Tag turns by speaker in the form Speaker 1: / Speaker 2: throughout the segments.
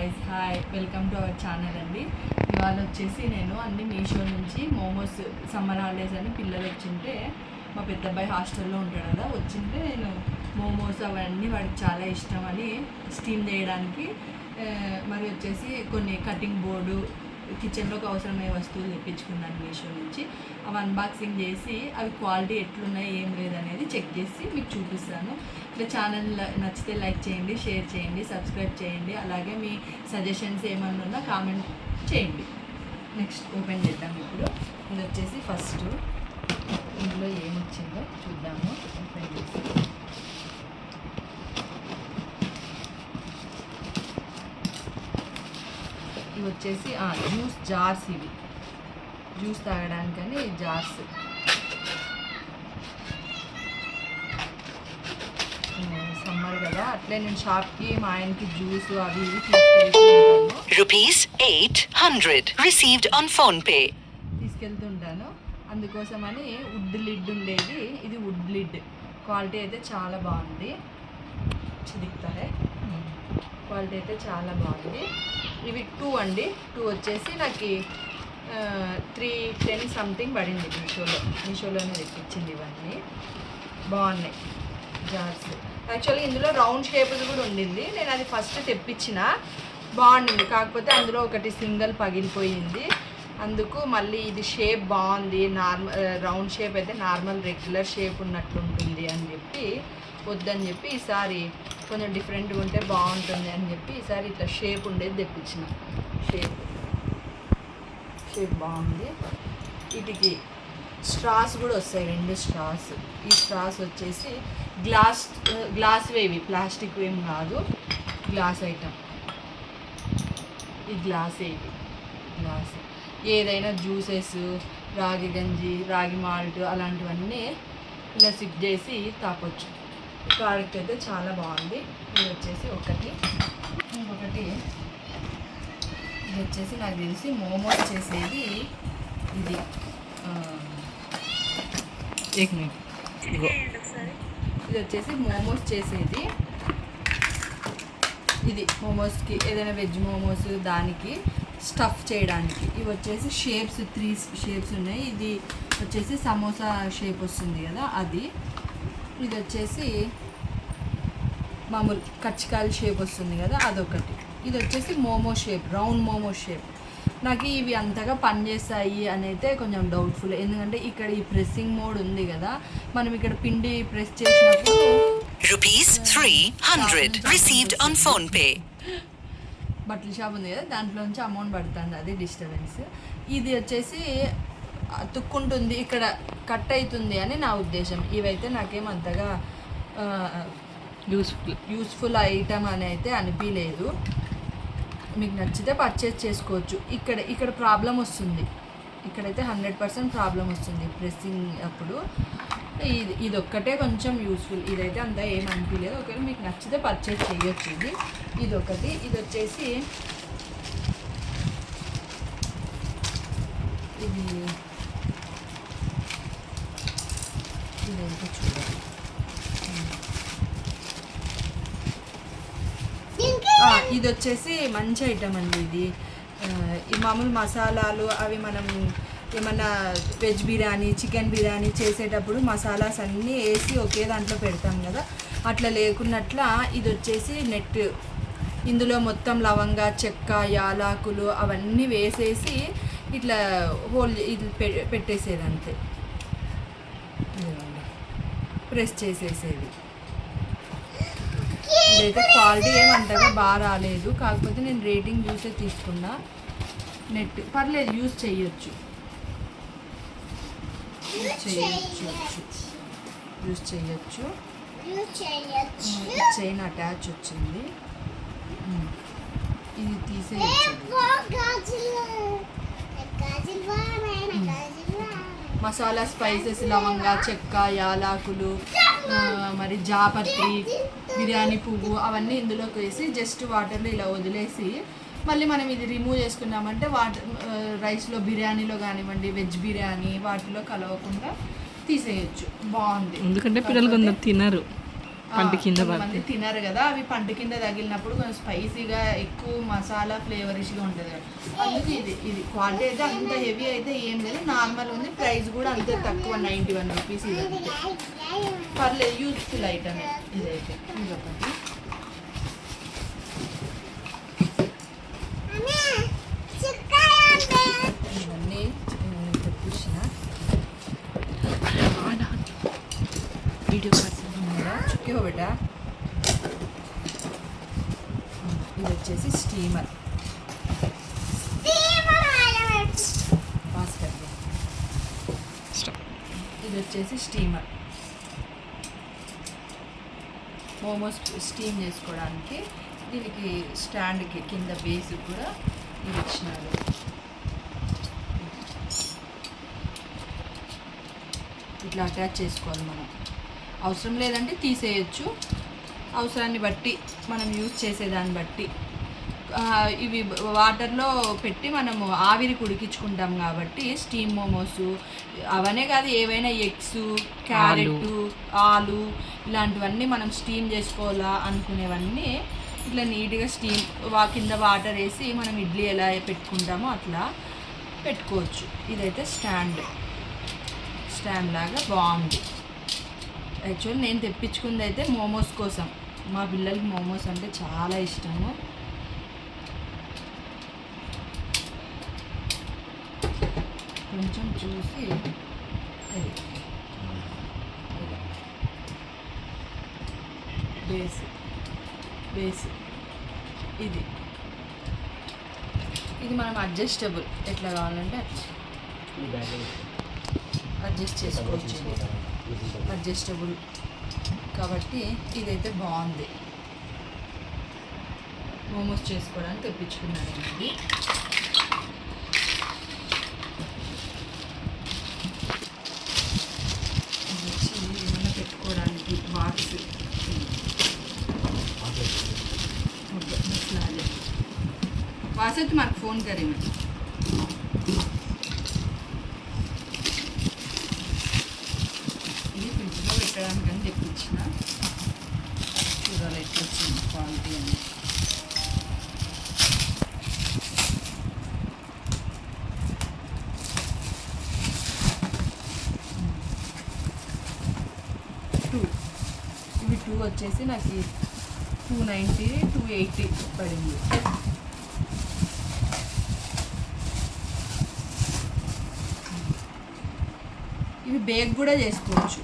Speaker 1: Guys, hi, welcome to our channel అండి. ఇవాళ వచ్చేసి నేను అన్ని మీషో నుంచి మోమోస్ సమ్మర్ హాలిడేస్ అని పిల్లలు వచ్చింటే మా పెద్ద అబ్బాయి హాస్టల్లో ఉంటాడు కదా, వచ్చింటే నేను మోమోస్ అవన్నీ వాడికి చాలా ఇష్టం అని స్టీమ్ చేయడానికి మరి వచ్చేసి కొన్ని కటింగ్ బోర్డు కిచెన్లోకి అవసరమయ్యే వస్తువులు తెప్పించుకున్నాను మీషో నుంచి. అవి అన్బాక్సింగ్ చేసి అవి క్వాలిటీ ఎట్లున్నాయి ఏం లేదనేది చెక్ చేసి మీకు చూపిస్తాను. ఇట్లా ఛానల్ నచ్చితే లైక్ చేయండి, షేర్ చేయండి, సబ్స్క్రైబ్ చేయండి. అలాగే మీ సజెషన్స్ ఏమన్నా ఉన్నా కామెంట్ చేయండి. నెక్స్ట్ ఓపెన్ చేద్దాం. ఇప్పుడు ఇది వచ్చేసి ఫస్ట్ ఇందులో ఏమొచ్చిందో చూద్దాము. ఓపెన్ చేసి ఇవి వచ్చేసి జ్యూస్ జార్స్, ఇవి జ్యూస్ తాగడానికని జార్స్. సమ్మర్ కదా, అట్లే నేను షాప్కి మా ఆయనకి జ్యూస్ అవి ఇవి తీసుకెళ్తుంటాను. అందుకోసమని వుడ్ లిడ్ ఉండేది, ఇది వుడ్ లిడ్. క్వాలిటీ అయితే చాలా బాగుంది. చిదిక్తారే, క్వాలిటీ అయితే చాలా బాగుంది. ఇవి 2 అండి. 2 వచ్చేసి నాకు 310 సంథింగ్ పడింది. మీషోలోనే తెప్పించింది. ఇవన్నీ బాగున్నాయి జార్స్. యాక్చువల్లీ ఇందులో రౌండ్ షేప్ది కూడా ఉండింది. నేను అది ఫస్ట్ తెప్పించిన, బాగుండింది. కాకపోతే అందులో ఒకటి సింగల్ పగిలిపోయింది. అందుకు మళ్ళీ ఇది షేప్ బాగుంది, రౌండ్ షేప్ అయితే నార్మల్ రెగ్యులర్ షేప్ ఉన్నట్లు ఉంటుంది అని చెప్పి వద్దని చెప్పి ఈసారి కొంచెం డిఫరెంట్గా ఉంటే బాగుంటుంది అని చెప్పి ఈసారి ఇట్లా షేప్ ఉండేది తెప్పించిన. షేప్ బాగుంది. వీటికి స్ట్రాస్ కూడా వస్తాయి, 2 స్ట్రాస్. ఈ స్ట్రాస్ వచ్చేసి గ్లాస్ వేవి, ప్లాస్టిక్ ఏం కాదు, గ్లాస్ ఐటమ్. ఈ గ్లాస్ ఏదైనా జ్యూసెస్, రాగి గంజి, రాగి మాల్ట్ అలాంటివన్నీ ఇలా సిప్ చేసి తాపొచ్చు. ప్రోడక్ట్ అయితే చాలా బాగుంది. ఇది వచ్చేసి ఇంకొకటి ఇది వచ్చేసి నాకు తెలిసి మోమోస్ చేసేది ఇది. ఇది వచ్చేసి మోమోస్ చేసేది. ఇది మోమోస్కి ఏదైనా వెజ్ మోమోస్ దానికి స్టఫ్ చేయడానికి. ఇవి వచ్చేసి షేప్స్ 3 షేప్స్ ఉన్నాయి. ఇది వచ్చేసి సమోసా షేప్ వస్తుంది కదా అది. ఇది వచ్చేసి మామూలు కచ్చికాయల షేప్ వస్తుంది కదా అదొకటి. ఇది వచ్చేసి momo shape, round momo shape. నాకు ఇవి అంతగా పనిచేస్తాయి అని అయితే కొంచెం డౌట్ఫుల్. ఎందుకంటే ఇక్కడ ఈ ప్రెస్సింగ్ మోడ్ ఉంది కదా, మనం ఇక్కడ పిండి ప్రెస్ చేసినప్పుడు బట్టల షాప్ ఉంది కదా, దాంట్లోంచి అమౌంట్ పడుతుంది, అది డిస్టర్బెన్స్. ఇది వచ్చేసి తుక్కుంటుంది, ఇక్కడ కట్ అవుతుంది అని నా ఉద్దేశం. ఇవైతే నాకేం అంతగా యూస్ఫుల్ ఐటమ్ అని అయితే అనిపించలేదు. మీకు నచ్చితే పర్చేస్ చేసుకోవచ్చు. ఇక్కడ ప్రాబ్లం వస్తుంది, ఇక్కడైతే 100% ప్రాబ్లం వస్తుంది ప్రెస్సింగ్ అప్పుడు. ఇది ఒక్కటే కొంచెం యూస్ఫుల్, ఇదైతే అంతా ఏం అనిపించలేదు. ఒకవేళ మీకు నచ్చితే పర్చేస్ చేయొచ్చు. ఇదొకటి. ఇది వచ్చేసి ఇదైతే చూడండి, ఇది వచ్చేసి మంచి ఐటమ్ అండి. ఇది ఈ మామూలు మసాలాలు అవి మనం ఏమన్నా వెజ్ బిర్యానీ, చికెన్ బిర్యానీ చేసేటప్పుడు మసాలాస్ అన్నీ వేసి ఒకే దాంట్లో పెడతాం కదా, అట్లా లేకున్నట్ల ఇది వచ్చేసి నెట్. ఇందులో మొత్తం లవంగా, చెక్క, యాలకులు అవన్నీ వేసేసి ఇట్లా ఇది పెట్టేసేది అంతే, ప్రెస్ చేసేసేది. ఇదైతే క్వాలిటీ ఏమంతగా బాగా రాలేదు, కాకపోతే నేను రేటింగ్ చూసే తీసుకున్నా. నెట్ పర్లేదు, యూజ్ చేయొచ్చు. చైన్ అటాచ్ వచ్చింది, ఇది తీసేయచ్చు. మసాలా స్పైసెస్, లవంగా, చెక్క, యాలకులు, మరి జాపత్రి, బిర్యానీ పువ్వు అవన్నీ ఇందులోకి వేసి జస్ట్ వాటర్లో ఇలా వదిలేసి మళ్ళీ మనం ఇది రిమూవ్ చేసుకున్నామంటే రైస్లో, బిర్యానీలో కానివ్వండి, వెజ్ బిర్యానీ వాటిలో కలవకుండా తీసేయచ్చు. బాగుంది,
Speaker 2: ఎందుకంటే పిల్లలు కొందరు తినరు. పంట కింద
Speaker 1: కొంతమంది తినరు కదా, అవి పంట కింద తగిలినప్పుడు కొంచెం స్పైసీగా ఎక్కువ మసాలా ఫ్లేవరిష్గా ఉంటుంది కదా, అందుకే ఇది క్వాలిటీ అయితే అంత హెవీ అయితే ఏం లేదు, నార్మల్ ఉంది. ప్రైస్ కూడా అంతే తక్కువ, 91 రూపీస్. ఇది అంతే పర్లేదు, యూజ్ఫుల్ ఐటమ్ ఇదైతే. ఇది ఒకటి. ఇవన్నీ తెప్పించిన
Speaker 2: వీడియో
Speaker 1: చుక్కి బిడ్డ. ఇది వచ్చేసి స్టీమర్. ఇది వచ్చేసి స్టీమర్, మోమోస్ స్టీమ్ చేసుకోవడానికి. దీనికి స్టాండ్కి కింద బేస్ కూడా ఇది ఇచ్చినారు. ఇట్లా అటాచ్ చేసుకోవాలి మనం, అవసరం లేదంటే తీసేయచ్చు, అవసరాన్ని బట్టి మనం యూజ్ చేసేదాన్ని బట్టి. ఇవి వాటర్లో పెట్టి మనము ఆవిరికి ఉడికించుకుంటాం కాబట్టి స్టీమ్ మోమోస్ అవనే కాదు, ఏవైనా ఎగ్స్, క్యారెట్, ఆలు ఇలాంటివన్నీ మనం స్టీమ్ చేసుకోవాలా అనుకునేవన్నీ ఇట్లా నీట్గా స్టీమ్ కింద వాటర్ వేసి మనం ఇడ్లీ ఎలా పెట్టుకుంటామో అట్లా పెట్టుకోవచ్చు. ఇదైతే స్టాండ్ లాగా బాగుంది. యాక్చువల్లీ నేను తెప్పించుకుంది అయితే మోమోస్ కోసం, మా పిల్లలకి మోమోస్ అంటే చాలా ఇష్టము. కొంచెం చూసి బేస్ ఇది మనం అడ్జస్టబుల్, ఎట్లా కావాలంటే అడ్జస్ట్ చేసుకోవచ్చు. అడ్జస్టబుల్ కాబట్టి ఇదైతే బాగుంది. మోమోస్ చేసుకోవడానికి తెప్పించుకున్నాను ఇది. వచ్చి ఏమైనా పెట్టుకోవడానికి బాక్స్ वासत मार्क फोन करे मैं ఇది ఫ్రిడ్జ్ లో పెట్టడానికి అని తెప్పించిన చూడాలి ఎట్లా వచ్చింది క్వాలిటీ అని. ఇవి 2 వచ్చేసి నాకు 290 280 పడింది. ఇవి బేక్ కూడా చేసుకోవచ్చు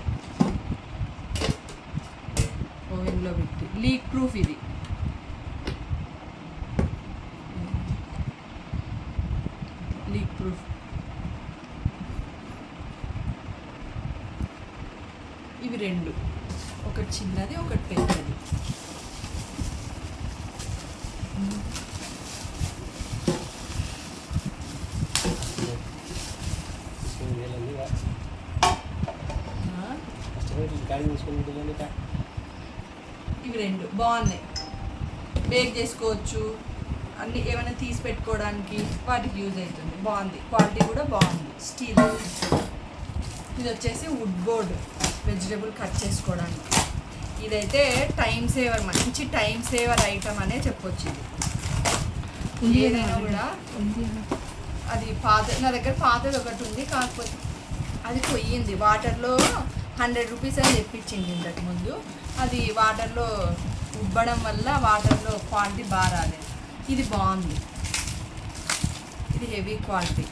Speaker 1: ఓవెన్లో పెట్టి, లీక్ ప్రూఫ్ ఇది. Leak proof. ఇవి 2, ఒకటి చిన్నది ఒకటి పెద్దది. ఇవి 2 బాగున్నాయి, బేక్ చేసుకోవచ్చు, అన్ని ఏమైనా తీసి పెట్టుకోవడానికి వాటికి యూజ్ అవుతుంది. బాగుంది, క్వాలిటీ కూడా బాగుంది. స్టీల్. ఇది వచ్చేసి వుడ్ బోర్డ్, వెజిటేబుల్ కట్ చేసుకోవడానికి. ఇదైతే టైం సేవర్, మంచి టైం సేవర్ ఐటమ్ అనే చెప్పొచ్చు. ఇది ఏదైనా కూడా అది పాత, నా దగ్గర పాతది ఒకటి ఉంది, కాకపోతే అది పోయింది వాటర్లో. 100 రూపీస్ అని తెప్పించింది ఇంతకుముందు, అది వాటర్లో ఉబ్బడం వల్ల వాటర్లో క్వాలిటీ బాగా రాలేదు. ఇది బాగుంది, ఇది హెవీ క్వాలిటీ.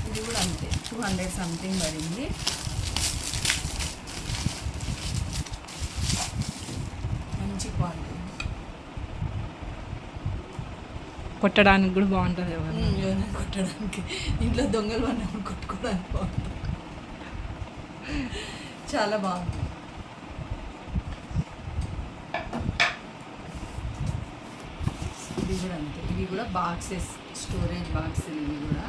Speaker 1: ఇది కూడా అంతే, 200 సంథింగ్ పడింది. మంచి క్వాలిటీ,
Speaker 2: కొట్టడానికి కూడా బాగుంటుంది.
Speaker 1: కొట్టడానికి, ఇంట్లో దొంగలు పడినప్పుడు కొట్టుకోవడానికి బాగుంటుంది, చాలా బాగుంది. ఇది కూడా అంతే, ఇవి కూడా బాక్సెస్, స్టోరేజ్ బాక్సులు. ఇవి కూడా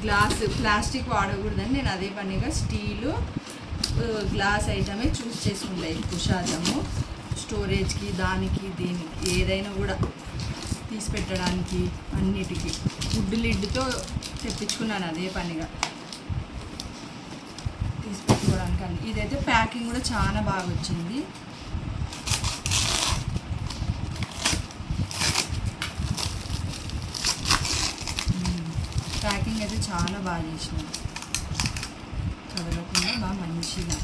Speaker 1: గ్లాస్, ప్లాస్టిక్ వాడకూడదని నేను అదే పనిగా స్టీలు, గ్లాస్ ఐటమే చూస్ చేసుకుంటా ఎక్కువ శాతము. స్టోరేజ్కి, దానికి, దీనికి ఏదైనా కూడా తీసి పెట్టడానికి అన్నిటికీ వుడ్ లిడ్తో తెప్పించుకున్నాను అదే పనిగా తీసి పెట్టుకోవడానికి అన్ని. ఇదైతే ప్యాకింగ్ కూడా చాలా బాగా వచ్చింది. ప్యాకింగ్ అయితే చాలా బాగా చేసినాను, కదలకుండా బాగా మంచిగా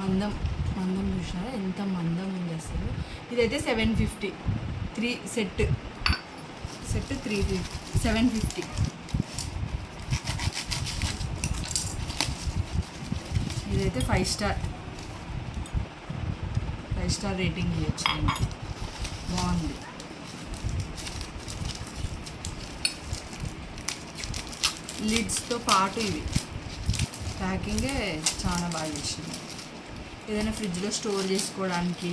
Speaker 1: మందం మందం చూసినారా ఎంత మందం ఉంది అసలు. ఇదైతే 750 సెట్ 750. ఇదైతే 5 స్టార్ రేటింగ్ ఇవ్వచ్చు, బాగుంది. లిడ్స్తో పాటు ఇవి ప్యాకింగే చాలా బాగా చేసింది. ఏదైనా ఫ్రిడ్జ్లో స్టోర్ చేసుకోవడానికి,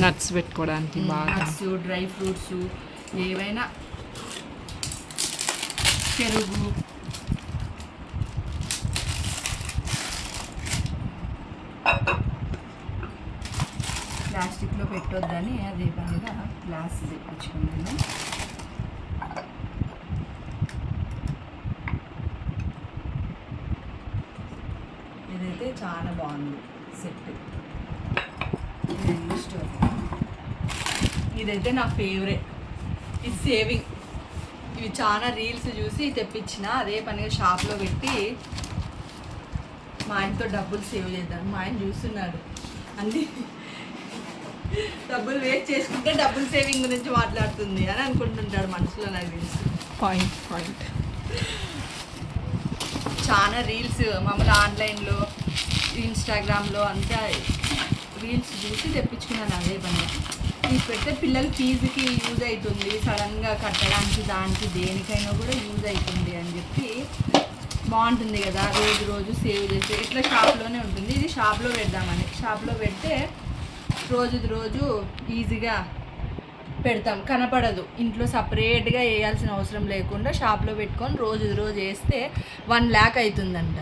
Speaker 2: నట్స్ పెట్టుకోవడానికి బాగా,
Speaker 1: నట్స్, డ్రై ఫ్రూట్స్ ఏవైనా, పెరుగు, ప్లాస్టిక్లో పెట్టొద్దని అదే పనిగా గ్లాస్ తెప్పించుకున్నాను. ఇదైతే చాలా బాగుంది సెట్. స్టోర్ ఇదైతే నా ఫేవరెట్. ఇది సేవింగ్. ఇవి చాలా రీల్స్ చూసి తెప్పించిన అదే పనిగా షాప్లో పెట్టి మా ఆయనతో డబ్బులు సేవ్ చేద్దాం. మా ఆయన చూస్తున్నాడు అన్ని డబ్బులు వేస్ట్ చేసుకుంటే డబ్బులు సేవింగ్ గురించి మాట్లాడుతుంది అని అనుకుంటుంటాడు మనసులో, నాకు తెలుసు.
Speaker 2: పాయింట్
Speaker 1: చాలా రీల్స్ మమ్మల్ని ఆన్లైన్లో ఇన్స్టాగ్రామ్లో అంతా రీల్స్ చూసి తెప్పించుకున్నాను అదే పని. తీసి పెడితే పిల్లల ఫీజుకి యూజ్ అవుతుంది, సడన్గా కట్టడానికి దానికి దేనికైనా కూడా యూజ్ అవుతుంది అని చెప్పి బాగుంటుంది కదా, రోజు సేవ్ చేసి ఇట్లా షాప్లోనే ఉంటుంది. ఇది షాప్లో పెడదామని, షాప్లో పెడితే రోజు ఈజీగా పెడతాం, కనపడదు. ఇంట్లో సపరేట్గా వేయాల్సిన అవసరం లేకుండా షాప్లో పెట్టుకొని రోజు వేస్తే 1 lakh అవుతుందంట.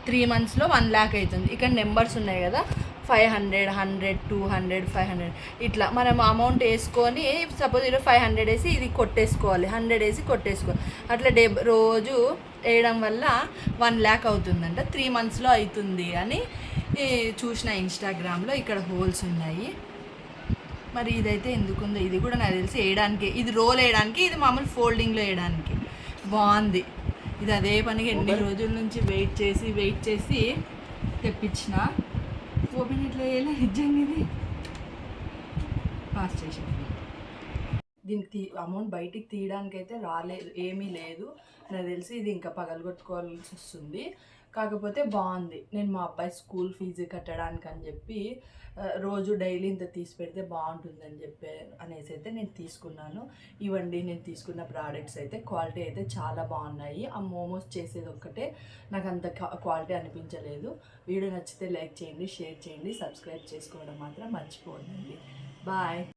Speaker 1: 3 monthsలో 1 lakh అవుతుంది. ఇక్కడ నెంబర్స్ ఉన్నాయి కదా, 500, 100, 200, 500 ఇట్లా మనం అమౌంట్ వేసుకొని, సపోజ్ ఇలా 500 వేసి ఇది కొట్టేసుకోవాలి, 100 వేసి కొట్టేసుకోవాలి. అట్లా రోజు వేయడం వల్ల 1 lakh అవుతుందంట. 3 monthsలో అవుతుంది అని చూసిన ఇన్స్టాగ్రామ్లో. ఇక్కడ హోల్స్ ఉన్నాయి. మరి ఇదైతే ఎందుకుందో ఇది కూడా నాకు తెలిసి వేయడానికి, ఇది రోల్ వేయడానికి, ఇది మామూలు ఫోల్డింగ్లో వేయడానికి బాగుంది. ఇది అదే పనిగా ఎన్ని రోజుల నుంచి వెయిట్ చేసి తెప్పించిన. ఓపెన్ ఇట్లా వేయాలి నిజంగా, ఇది పాస్ చేసాను. దీనికి అమౌంట్ బయటికి తీయడానికి అయితే రాలేదు, ఏమీ లేదు నాకు తెలిసి. ఇది ఇంకా పగలగొట్టుకోవాల్సి వస్తుంది. కాకపోతే బాగుంది. నేను మా అబ్బాయి స్కూల్ ఫీజు కట్టడానికి అని చెప్పి రోజు డైలీ ఇంత తీసి పెడితే బాగుంటుందని చెప్పి అనేసి అయితే నేను తీసుకున్నాను. ఇవ్వండి నేను తీసుకున్న ప్రోడక్ట్స్ అయితే క్వాలిటీ అయితే చాలా బాగున్నాయి. ఆ మోమోస్ చేసేది ఒక్కటే నాకు అంత క్వాలిటీ అనిపించలేదు. వీడియో నచ్చితే లైక్ చేయండి, షేర్ చేయండి, సబ్స్క్రైబ్ చేసుకోవడం మాత్రం మర్చిపోవద్దండి. బాయ్.